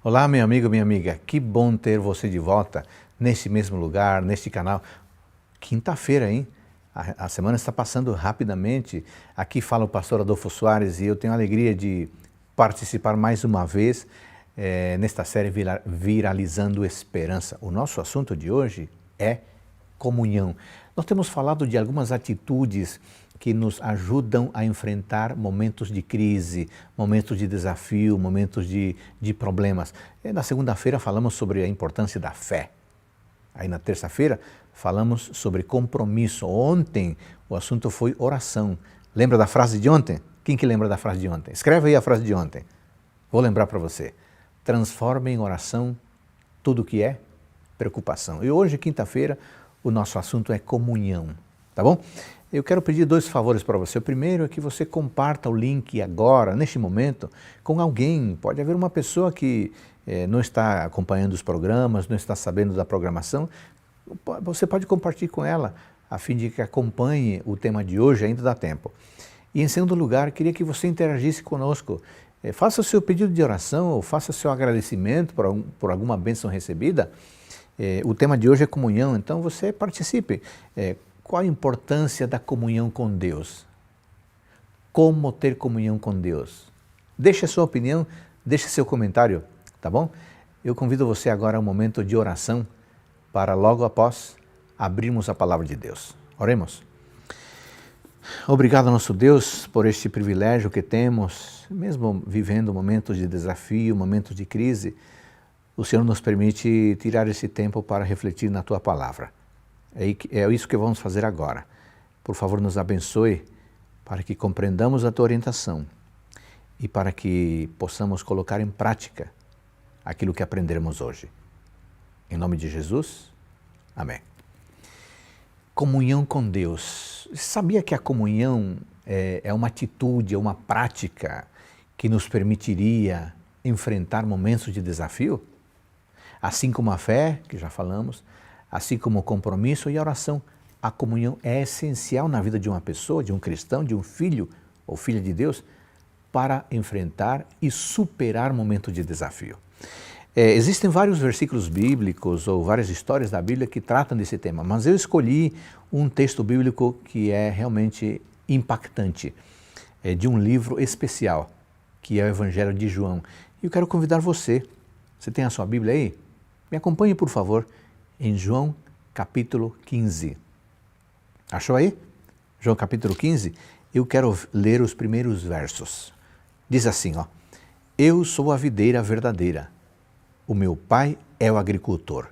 Olá, meu amigo, minha amiga. Que bom ter você de volta neste mesmo lugar, neste canal. Quinta-feira, hein? A semana está passando rapidamente. Aqui fala o pastor Adolfo Soares e eu tenho a alegria de participar mais uma vez nesta série Viralizando Esperança. O nosso assunto de hoje é comunhão. Nós temos falado de algumas atitudes que nos ajudam a enfrentar momentos de crise, momentos de desafio, momentos de problemas. Na segunda-feira falamos sobre a importância da fé. Aí na terça-feira falamos sobre compromisso. Ontem o assunto foi oração. Lembra da frase de ontem? Quem que lembra da frase de ontem? Escreve aí a frase de ontem. Vou lembrar para você. Transforme em oração tudo que é preocupação. E hoje, quinta-feira, o nosso assunto é comunhão, tá bom? Eu quero pedir dois favores para você. O primeiro é que você comparta o link agora, neste momento, com alguém. Pode haver uma pessoa que não está acompanhando os programas, não está sabendo da programação. Você pode compartilhar com ela, a fim de que acompanhe o tema de hoje, ainda dá tempo. E em segundo lugar, queria que você interagisse conosco. Faça o seu pedido de oração ou faça o seu agradecimento por alguma bênção recebida. O tema de hoje é comunhão, então você participe. Qual a importância da comunhão com Deus? Como ter comunhão com Deus? Deixe a sua opinião, deixe seu comentário, tá bom? Eu convido você agora a um momento de oração para logo após abrirmos a palavra de Deus. Oremos. Obrigado, nosso Deus, por este privilégio que temos, mesmo vivendo momentos de desafio, momentos de crise, o Senhor nos permite tirar esse tempo para refletir na Tua Palavra. É isso que vamos fazer agora. Por favor, nos abençoe para que compreendamos a Tua orientação e para que possamos colocar em prática aquilo que aprenderemos hoje. Em nome de Jesus, amém. Comunhão com Deus. Sabia que a comunhão é uma atitude, é uma prática que nos permitiria enfrentar momentos de desafio? Assim como a fé, que já falamos, assim como o compromisso e a oração, a comunhão é essencial na vida de uma pessoa, de um cristão, de um filho ou filha de Deus, para enfrentar e superar momentos de desafio. Existem vários versículos bíblicos ou várias histórias da Bíblia que tratam desse tema, mas eu escolhi um texto bíblico que é realmente impactante, de um livro especial, que é o Evangelho de João. E eu quero convidar você tem a sua Bíblia aí? Me acompanhe, por favor, em João capítulo 15. Achou aí? João capítulo 15? Eu quero ler os primeiros versos. Diz assim, ó: Eu sou a videira verdadeira, o meu pai é o agricultor.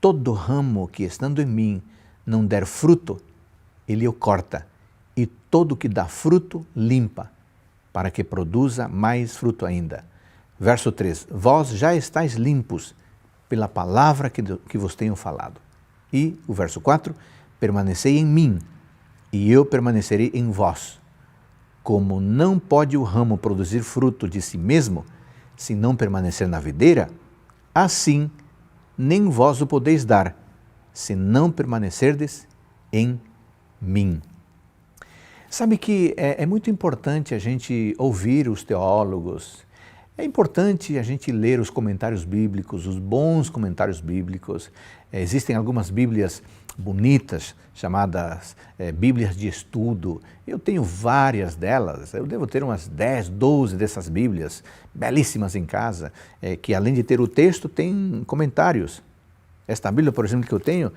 Todo ramo que estando em mim não der fruto, ele o corta, e todo que dá fruto, limpa, para que produza mais fruto ainda. Verso 3, vós já estáis limpos pela palavra que vos tenho falado. E o verso 4, permanecei em mim, e eu permanecerei em vós. Como não pode o ramo produzir fruto de si mesmo, se não permanecer na videira, assim nem vós o podeis dar, se não permanecerdes em mim. Sabe que é muito importante a gente ouvir os teólogos. É importante a gente ler os comentários bíblicos, os bons comentários bíblicos. Existem algumas bíblias bonitas, chamadas bíblias de estudo. Eu tenho várias delas, eu devo ter umas 10, 12 dessas bíblias, belíssimas em casa, que além de ter o texto, tem comentários. Esta Bíblia, por exemplo, que eu tenho,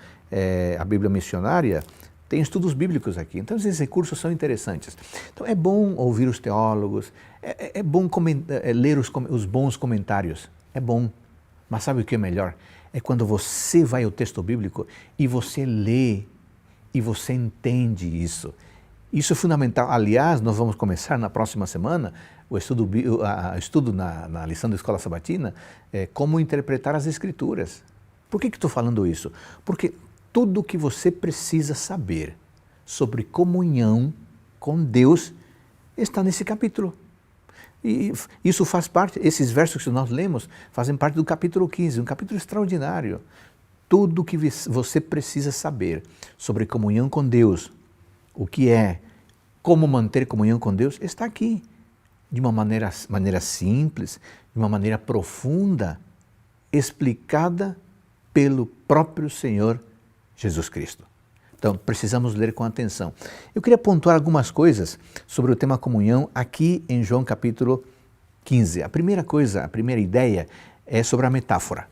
a Bíblia missionária, tem estudos bíblicos aqui, então esses recursos são interessantes. Então é bom ouvir os teólogos, é bom ler os bons comentários, é bom. Mas sabe o que é melhor? É quando você vai ao texto bíblico e você lê e você entende isso. Isso é fundamental. Aliás, nós vamos começar na próxima semana o estudo na lição da Escola Sabatina, como interpretar as Escrituras. Por que estou falando isso? Porque tudo o que você precisa saber sobre comunhão com Deus está nesse capítulo. E isso faz parte, esses versos que nós lemos, fazem parte do capítulo 15, um capítulo extraordinário. Tudo o que você precisa saber sobre comunhão com Deus, o que é, como manter comunhão com Deus, está aqui. de uma maneira simples, de uma maneira profunda, explicada pelo próprio Senhor Jesus Cristo. Então, precisamos ler com atenção. Eu queria pontuar algumas coisas sobre o tema comunhão aqui em João capítulo 15. A primeira ideia é sobre a metáfora.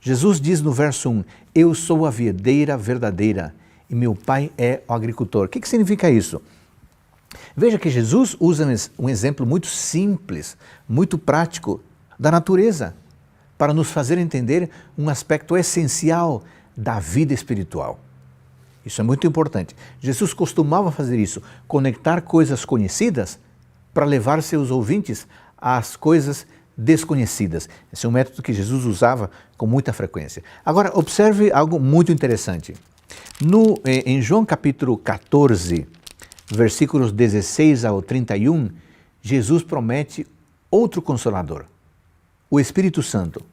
Jesus diz no verso 1, eu sou a videira verdadeira e meu pai é o agricultor. O que significa isso? Veja que Jesus usa um exemplo muito simples, muito prático da natureza, para nos fazer entender um aspecto essencial da vida espiritual. Isso é muito importante. Jesus costumava fazer isso, conectar coisas conhecidas para levar seus ouvintes às coisas desconhecidas. Esse é um método que Jesus usava com muita frequência. Agora, observe algo muito interessante. Em João capítulo 14, versículos 16 ao 31, Jesus promete outro Consolador, o Espírito Santo.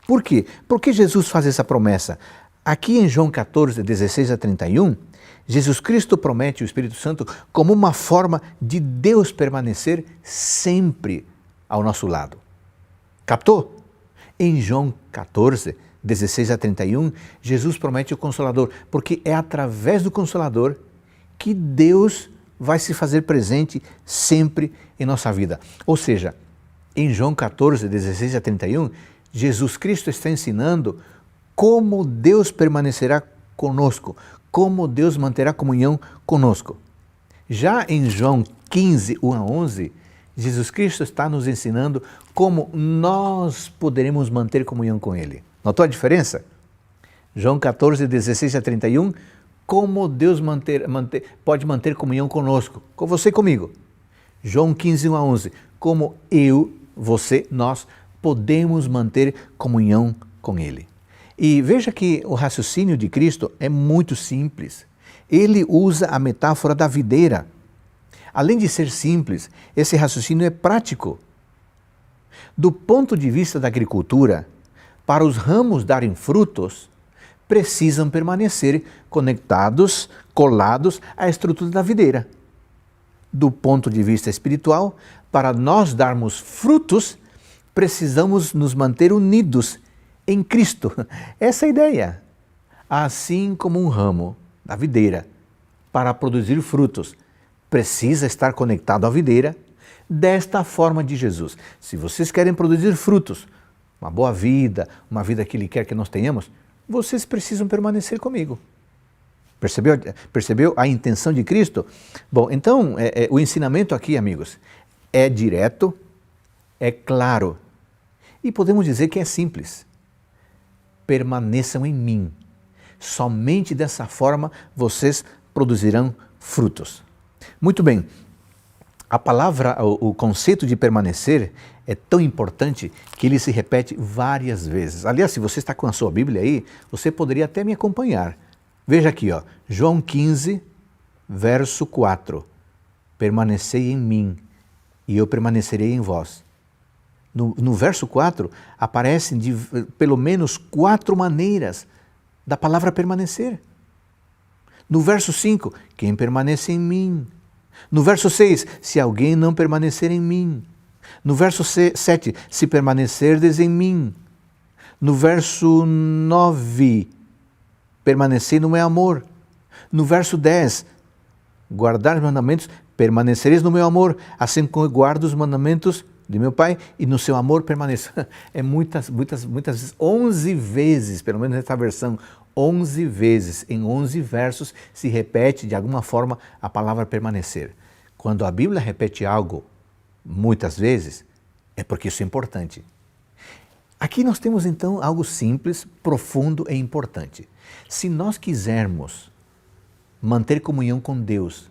Por quê? Por que Jesus faz essa promessa? Aqui em João 14, 16 a 31, Jesus Cristo promete o Espírito Santo como uma forma de Deus permanecer sempre ao nosso lado. Captou? Em João 14, 16 a 31, Jesus promete o Consolador, porque é através do Consolador que Deus vai se fazer presente sempre em nossa vida. Ou seja, em João 14, 16 a 31, Jesus Cristo está ensinando como Deus permanecerá conosco, como Deus manterá comunhão conosco. Já em João 15, 1 a 11, Jesus Cristo está nos ensinando como nós poderemos manter comunhão com Ele. Notou a diferença? João 14, 16 a 31, como Deus pode manter comunhão conosco, com você e comigo. João 15, 1 a 11, como eu, você, nós podemos manter comunhão com Ele. E veja que o raciocínio de Cristo é muito simples. Ele usa a metáfora da videira. Além de ser simples, esse raciocínio é prático. Do ponto de vista da agricultura, para os ramos darem frutos, precisam permanecer conectados, colados à estrutura da videira. Do ponto de vista espiritual, para nós darmos frutos, precisamos nos manter unidos em Cristo. Essa é a ideia. Assim como um ramo da videira, para produzir frutos, precisa estar conectado à videira, desta forma de Jesus. Se vocês querem produzir frutos, uma boa vida, uma vida que Ele quer que nós tenhamos, vocês precisam permanecer comigo. Percebeu a intenção de Cristo? Bom, então, o ensinamento aqui, amigos, é direto, é claro e podemos dizer que é simples. Permaneçam em mim. Somente dessa forma vocês produzirão frutos. Muito bem, a palavra, o conceito de permanecer é tão importante que ele se repete várias vezes. Aliás, se você está com a sua Bíblia aí, você poderia até me acompanhar. Veja aqui, João 15, verso 4. Permanecei em mim e eu permanecerei em vós. No verso 4, aparecem pelo menos 4 maneiras da palavra permanecer. No verso 5, quem permanece em mim. No verso 6, se alguém não permanecer em mim. No verso 7, se permanecerdes em mim. No verso 9, permanecei no meu amor. No verso 10, guardar os mandamentos, permanecereis no meu amor, assim como eu guardo os mandamentos de meu Pai, e no seu amor permaneço. É muitas vezes, 11 vezes, pelo menos nessa versão, 11 vezes, em 11 versos, se repete de alguma forma a palavra permanecer. Quando a Bíblia repete algo muitas vezes, é porque isso é importante. Aqui nós temos então algo simples, profundo e importante. Se nós quisermos manter comunhão com Deus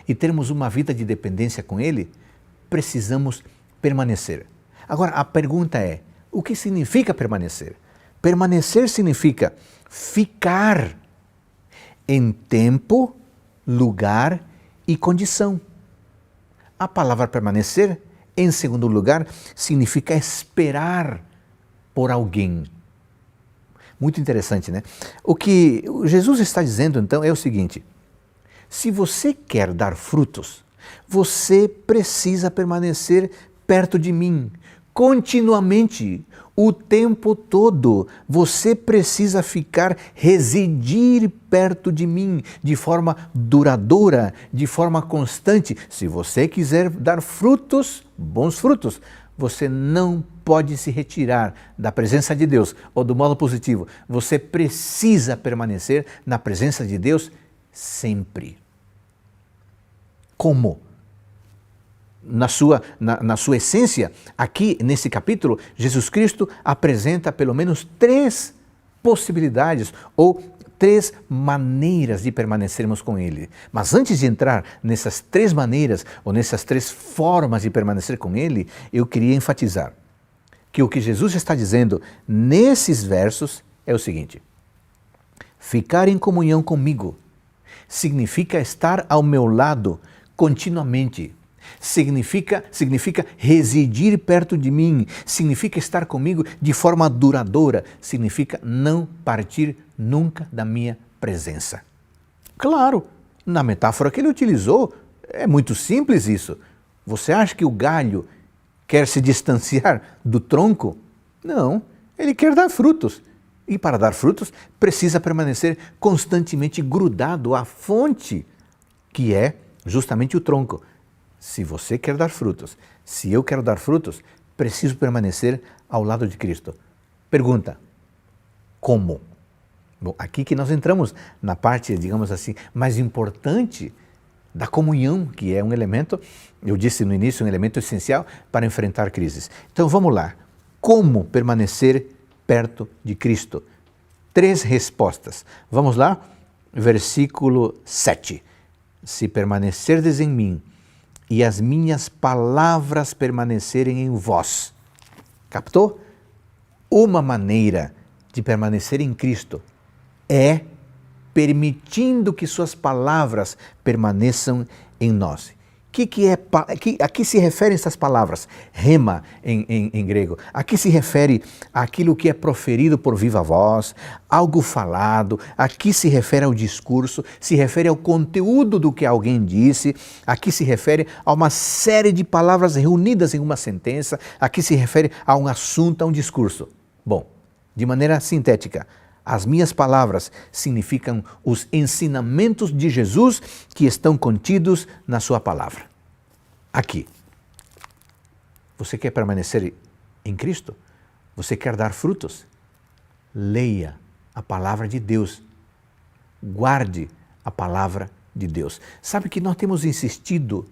e termos uma vida de dependência com Ele, precisamos permanecer. Agora, a pergunta é, o que significa permanecer? Permanecer significa ficar em tempo, lugar e condição. A palavra permanecer, em segundo lugar, significa esperar por alguém. Muito interessante, né? O que Jesus está dizendo, então, é o seguinte: se você quer dar frutos, Você precisa permanecer perto de mim, continuamente, o tempo todo. Você precisa residir perto de mim, de forma duradoura, de forma constante. Se você quiser dar frutos, bons frutos, você não pode se retirar da presença de Deus ou do modo positivo. Você precisa permanecer na presença de Deus sempre. Como? Na sua essência, aqui nesse capítulo, Jesus Cristo apresenta pelo menos 3 possibilidades ou 3 maneiras de permanecermos com Ele. Mas antes de entrar nessas 3 maneiras ou nessas 3 formas de permanecer com Ele, eu queria enfatizar que o que Jesus está dizendo nesses versos é o seguinte: ficar em comunhão comigo significa estar ao meu lado continuamente. Significa residir perto de mim, significa estar comigo de forma duradoura, significa não partir nunca da minha presença. Claro, na metáfora que ele utilizou, é muito simples isso. Você acha que o galho quer se distanciar do tronco? Não, ele quer dar frutos. E para dar frutos, precisa permanecer constantemente grudado à fonte, que é justamente o tronco. Se você quer dar frutos, se eu quero dar frutos, preciso permanecer ao lado de Cristo. Pergunta: como? Bom, aqui que nós entramos na parte, digamos assim, mais importante da comunhão, que é um elemento, eu disse no início, um elemento essencial para enfrentar crises. Então vamos lá. Como permanecer perto de Cristo? 3 respostas. Vamos lá? Versículo 7. Se permanecerdes em mim e as minhas palavras permanecerem em vós. Captou? Uma maneira de permanecer em Cristo é permitindo que suas palavras permaneçam em nós. A que se referem essas palavras? Rema em grego. A que se refere aquilo que é proferido por viva voz, algo falado, a que se refere ao discurso, se refere ao conteúdo do que alguém disse, a que se refere a uma série de palavras reunidas em uma sentença, a que se refere a um assunto, a um discurso. Bom, de maneira sintética, as minhas palavras significam os ensinamentos de Jesus que estão contidos na sua palavra. Aqui. Você quer permanecer em Cristo? Você quer dar frutos? Leia a palavra de Deus. Guarde a palavra de Deus. Sabe que nós temos insistido,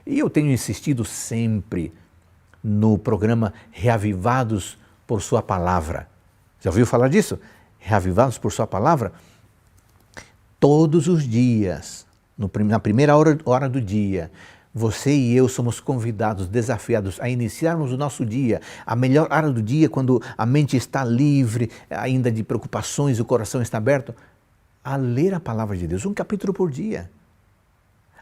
e eu tenho insistido sempre, no programa Reavivados por Sua Palavra. Já ouviu falar disso? Reavivados por Sua Palavra? Todos os dias, na primeira hora do dia, você e eu somos convidados, desafiados a iniciarmos o nosso dia, a melhor hora do dia, quando a mente está livre, ainda de preocupações, o coração está aberto, a ler a Palavra de Deus, um capítulo por dia.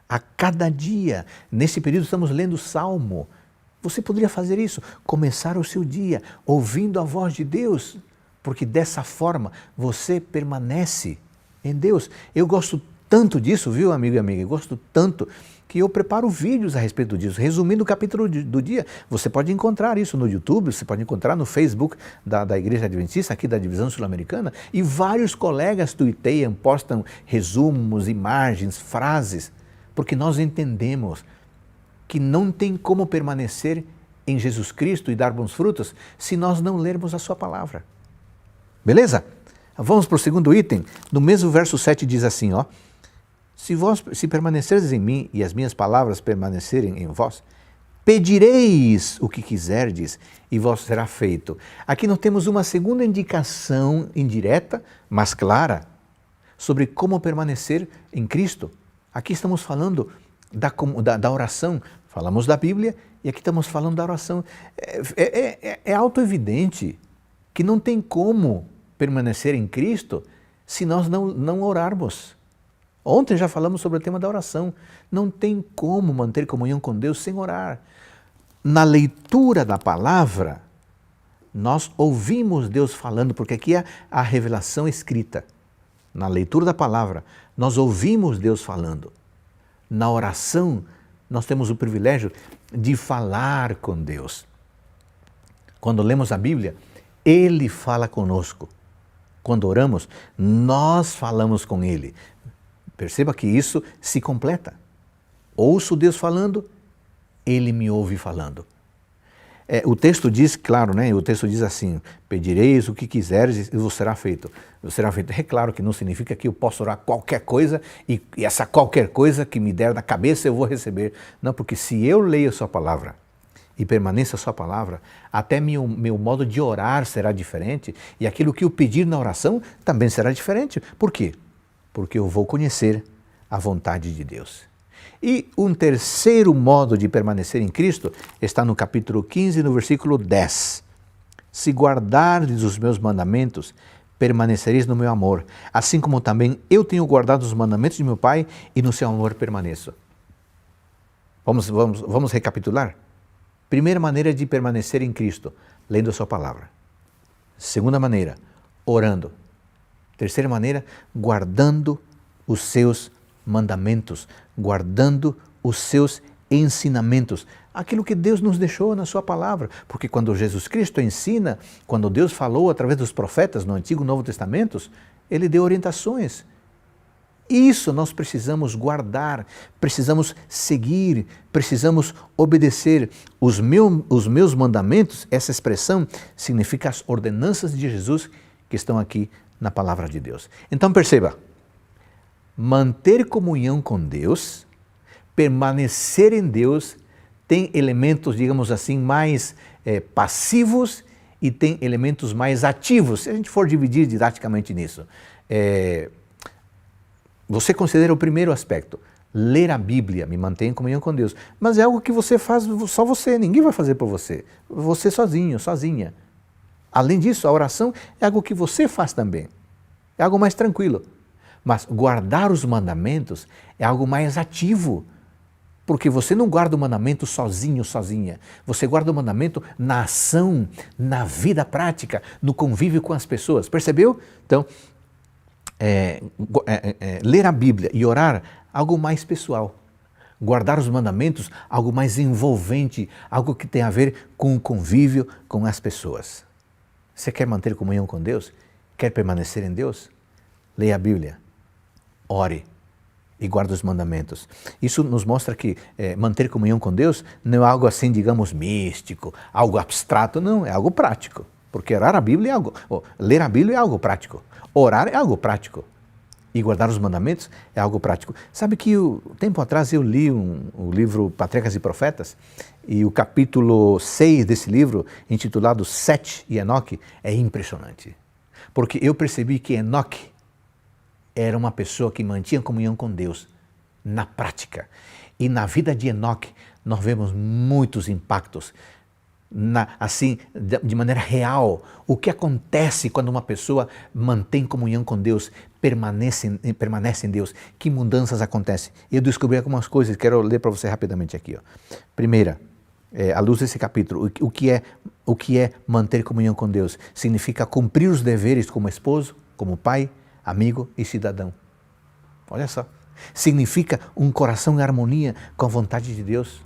A cada dia, nesse período estamos lendo o Salmo. Você poderia fazer isso, começar o seu dia ouvindo a voz de Deus, porque dessa forma você permanece em Deus. Eu gosto tanto disso, viu, amigo e amiga? Eu gosto tanto que eu preparo vídeos a respeito disso, resumindo o capítulo do dia. Você pode encontrar isso no YouTube, você pode encontrar no Facebook da Igreja Adventista, aqui da Divisão Sul-Americana, e vários colegas tuiteiam, postam resumos, imagens, frases, porque nós entendemos que não tem como permanecer em Jesus Cristo e dar bons frutos se nós não lermos a sua palavra. Beleza? Vamos para o segundo item. No mesmo verso 7 diz assim, ó: se permanecerdes em mim e as minhas palavras permanecerem em vós, pedireis o que quiserdes e vos será feito. Aqui nós temos uma segunda indicação indireta, mas clara, sobre como permanecer em Cristo. Aqui estamos falando da oração, falamos da Bíblia e aqui estamos falando da oração. É autoevidente que não tem como permanecer em Cristo se nós não orarmos. Ontem já falamos sobre o tema da oração. Não tem como manter comunhão com Deus sem orar. Na leitura da palavra, nós ouvimos Deus falando, porque aqui é a revelação escrita. Na leitura da palavra, nós ouvimos Deus falando. Na oração, nós temos o privilégio de falar com Deus. Quando lemos a Bíblia, Ele fala conosco. Quando oramos, nós falamos com Ele. Perceba que isso se completa. Ouço Deus falando, Ele me ouve falando. O texto diz, claro, né? O texto diz assim, pedireis o que quiseres e vos será feito. Vos será feito. É claro que não significa que eu posso orar qualquer coisa e essa qualquer coisa que me der na cabeça eu vou receber. Não, porque se eu leio a sua palavra e permaneça a sua palavra, até meu modo de orar será diferente e aquilo que eu pedir na oração também será diferente. Por quê? Porque eu vou conhecer a vontade de Deus. E um terceiro modo de permanecer em Cristo está no capítulo 15, no versículo 10. Se guardardes os meus mandamentos, permanecereis no meu amor, assim como também eu tenho guardado os mandamentos de meu Pai e no seu amor permaneço. Vamos recapitular? Primeira maneira de permanecer em Cristo, lendo a sua palavra. Segunda maneira, orando. Terceira maneira, guardando os seus mandamentos, guardando os seus ensinamentos, aquilo que Deus nos deixou na sua palavra, porque quando Jesus Cristo ensina, quando Deus falou através dos profetas no Antigo e Novo Testamentos, Ele deu orientações. Isso nós precisamos guardar, precisamos seguir, precisamos obedecer. Os meus mandamentos, essa expressão significa as ordenanças de Jesus que estão aqui na palavra de Deus. Então perceba, manter comunhão com Deus, permanecer em Deus, tem elementos, digamos assim, mais passivos e tem elementos mais ativos, se a gente for dividir didaticamente nisso. Você considera o primeiro aspecto, ler a Bíblia, me mantém em comunhão com Deus, mas é algo que você faz só você, ninguém vai fazer por você, você sozinho, sozinha. Além disso, a oração é algo que você faz também, é algo mais tranquilo. Mas guardar os mandamentos é algo mais ativo, porque você não guarda o mandamento sozinho, sozinha. Você guarda o mandamento na ação, na vida prática, no convívio com as pessoas. Percebeu? Então, ler a Bíblia e orar, algo mais pessoal. Guardar os mandamentos, algo mais envolvente, algo que tem a ver com o convívio com as pessoas. Você quer manter comunhão com Deus? Quer permanecer em Deus? Leia a Bíblia. Ore e guarde os mandamentos. Isso nos mostra que manter comunhão com Deus não é algo assim, digamos, místico, algo abstrato, não, é algo prático. Porque orar a Bíblia é algo, ler a Bíblia é algo prático, orar é algo prático e guardar os mandamentos é algo prático. Sabe que tempo atrás eu li o livro Patriarcas e Profetas e o capítulo 6 desse livro, intitulado Sete e Enoque, é impressionante. Porque eu percebi que Enoque era uma pessoa que mantinha comunhão com Deus na prática. E na vida de Enoque nós vemos muitos impactos, assim, de maneira real. O que acontece quando uma pessoa mantém comunhão com Deus, permanece em Deus? Que mudanças acontecem? Eu descobri algumas coisas, quero ler para você rapidamente aqui. Primeira, à luz desse capítulo, o que é manter comunhão com Deus? Significa cumprir os deveres como esposo, como pai, amigo e cidadão. Olha só. Significa um coração em harmonia com a vontade de Deus.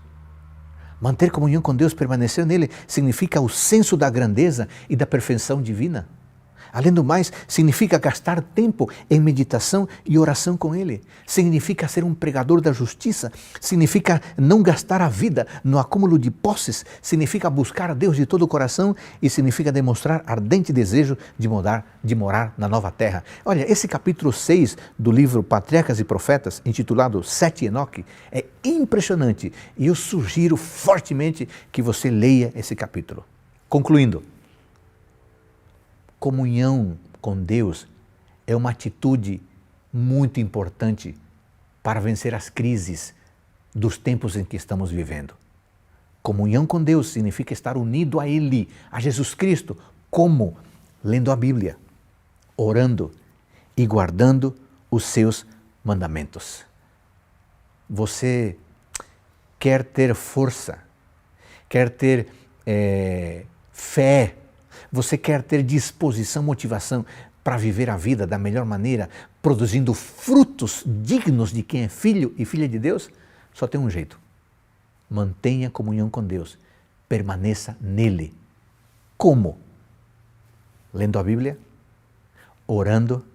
Manter comunhão com Deus, permanecer nele, significa o senso da grandeza e da perfeição divina. Além do mais, significa gastar tempo em meditação e oração com Ele. Significa ser um pregador da justiça. Significa não gastar a vida no acúmulo de posses. Significa buscar a Deus de todo o coração e significa demonstrar ardente desejo de morar na nova terra. Olha, esse capítulo 6 do livro Patriarcas e Profetas, intitulado Sete e Enoque, é impressionante e eu sugiro fortemente que você leia esse capítulo. Concluindo, comunhão com Deus é uma atitude muito importante para vencer as crises dos tempos em que estamos vivendo. Comunhão com Deus significa estar unido a Ele, a Jesus Cristo, como? Lendo a Bíblia, orando e guardando os seus mandamentos. Você quer ter força, quer ter fé, você quer ter disposição, motivação para viver a vida da melhor maneira, produzindo frutos dignos de quem é filho e filha de Deus? Só tem um jeito, mantenha comunhão com Deus, permaneça nele. Como? Lendo a Bíblia, orando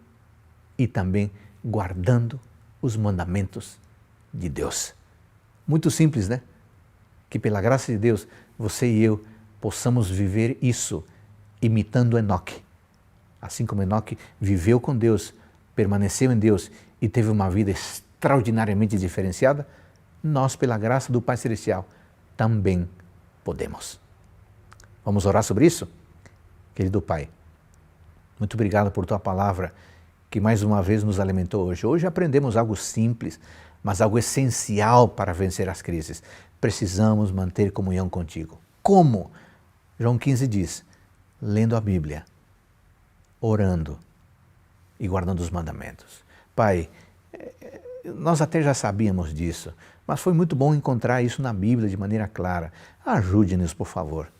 e também guardando os mandamentos de Deus. Muito simples, né? Que pela graça de Deus, você e eu possamos viver isso imitando Enoque. Assim como Enoque viveu com Deus, permaneceu em Deus e teve uma vida extraordinariamente diferenciada, nós, pela graça do Pai Celestial, também podemos. Vamos orar sobre isso? Querido Pai, muito obrigado por Tua palavra, que mais uma vez nos alimentou hoje. Hoje aprendemos algo simples, mas algo essencial para vencer as crises. Precisamos manter comunhão contigo. Como? João 15 diz, lendo a Bíblia, orando e guardando os mandamentos. Pai, nós até já sabíamos disso, mas foi muito bom encontrar isso na Bíblia de maneira clara. Ajude-nos, por favor,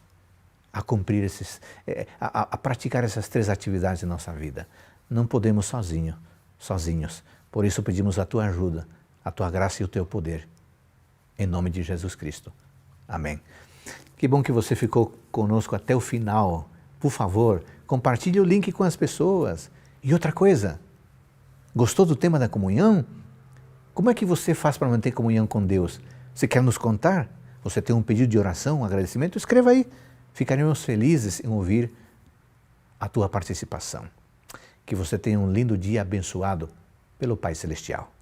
a cumprir a praticar essas 3 atividades em nossa vida. Não podemos sozinhos. Por isso pedimos a Tua ajuda, a Tua graça e o Teu poder. Em nome de Jesus Cristo. Amém. Que bom que você ficou conosco até o final. Por favor, compartilhe o link com as pessoas. E outra coisa, gostou do tema da comunhão? Como é que você faz para manter comunhão com Deus? Você quer nos contar? Você tem um pedido de oração, um agradecimento? Escreva aí. Ficaremos felizes em ouvir a tua participação. Que você tenha um lindo dia abençoado pelo Pai Celestial.